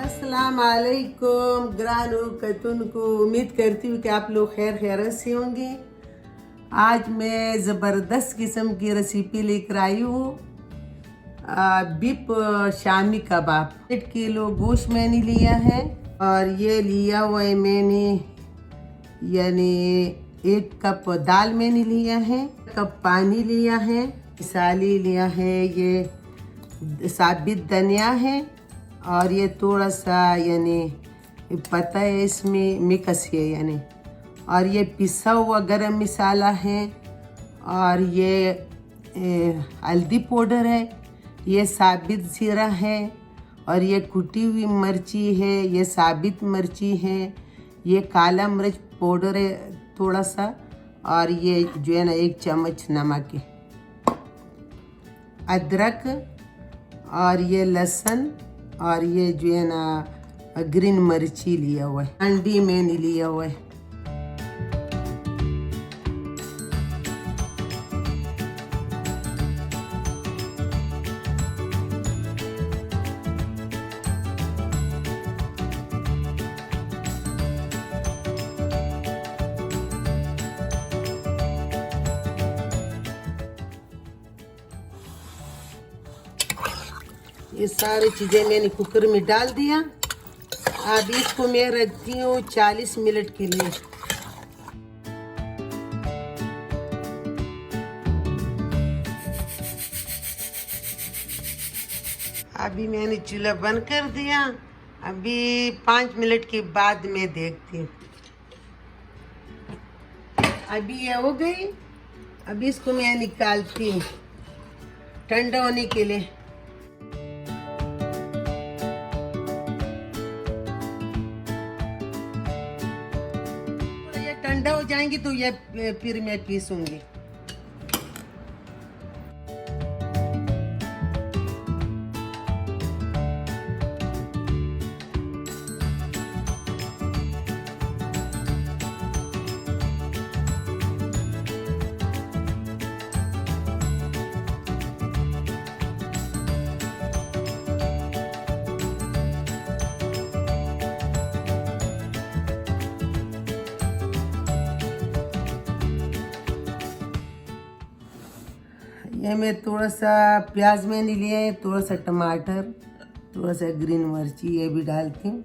अस्सलाम वालेकुम ग्रानू कतुन को। उम्मीद करती हूँ कि आप लोग खैर खैरत से होंगे। आज मैं ज़बरदस्त किस्म की रेसिपी लेकर आई हूँ। बीफ शामी कबाब। 1 किलो गोश्त मैंने लिया है और ये लिया हुआ है मैंने, यानी 1 कप दाल मैंने लिया है, 1 कप पानी लिया है, मसाले लिया है, ये साबित धनिया है और ये थोड़ा सा यानी पता है इसमें मिक्स है यानी, और ये पिसा हुआ गरम मसाला है और ये हल्दी पाउडर है, ये साबित जीरा है और ये कुटी हुई मिर्ची है, ये साबित मिर्ची है, ये काला मिर्च पाउडर है थोड़ा सा, और ये जो है ना 1 चम्मच नमक है, अदरक और ये लहसुन और ये जो है ना ग्रीन मिर्ची लिया हुआ है, अंडी मैंने लिया हुआ है। ये सारी चीज़ें मैंने कुकर में डाल दिया। अब इसको मैं रखती हूँ 40 मिनट के लिए। अभी मैंने चूल्हा बंद कर दिया। अभी 5 मिनट के बाद मैं देखती हूँ। अभी ये हो गई। अभी इसको मैं निकालती हूँ ठंडा होने के लिए। ठंडा हो जाएंगी तो ये फिर मैं पीसूंगी। ये मैं थोड़ा सा प्याज मैंने लिया है, थोड़ा सा टमाटर, थोड़ा सा ग्रीन मिर्ची, ये भी डालती हूँ।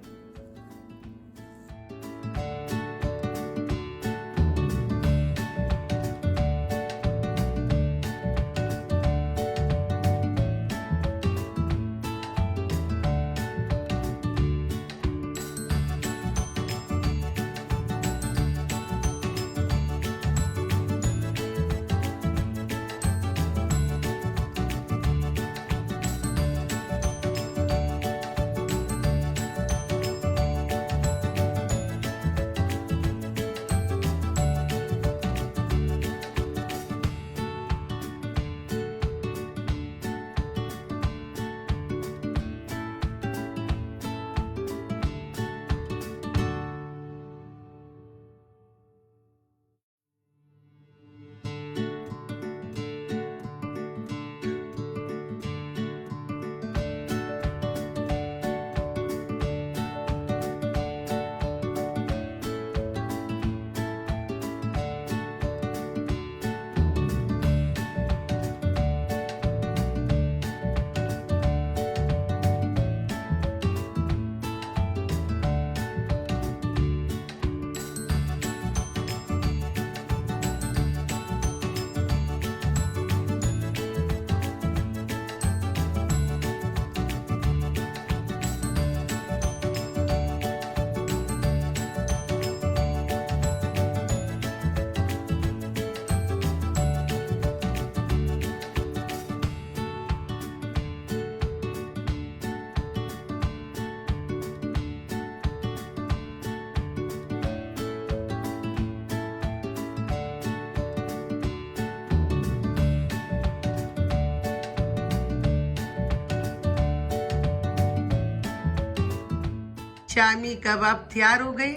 शामी कबाब तैयार हो गई।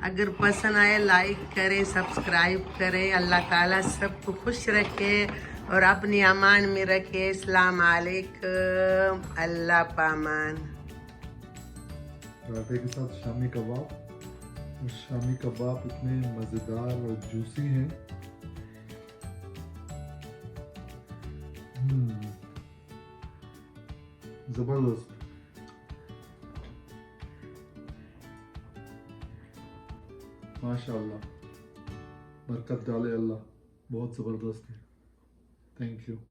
अगर पसंद आए लाइक करें, सब्सक्राइब करें। अल्लाह ताला सबको खुश रखे और अपनी अमान में रखे। अस्सलाम वालेकुम, अल्लाह पामान। पराठे के साथ शामी कबाब। और शामी कबाब इतने मज़ेदार और जूसी हैं। ज़बरदस्त। माशाल्लाह, बरकत डाले अल्लाह, बहुत ज़बरदस्त है। Thank you.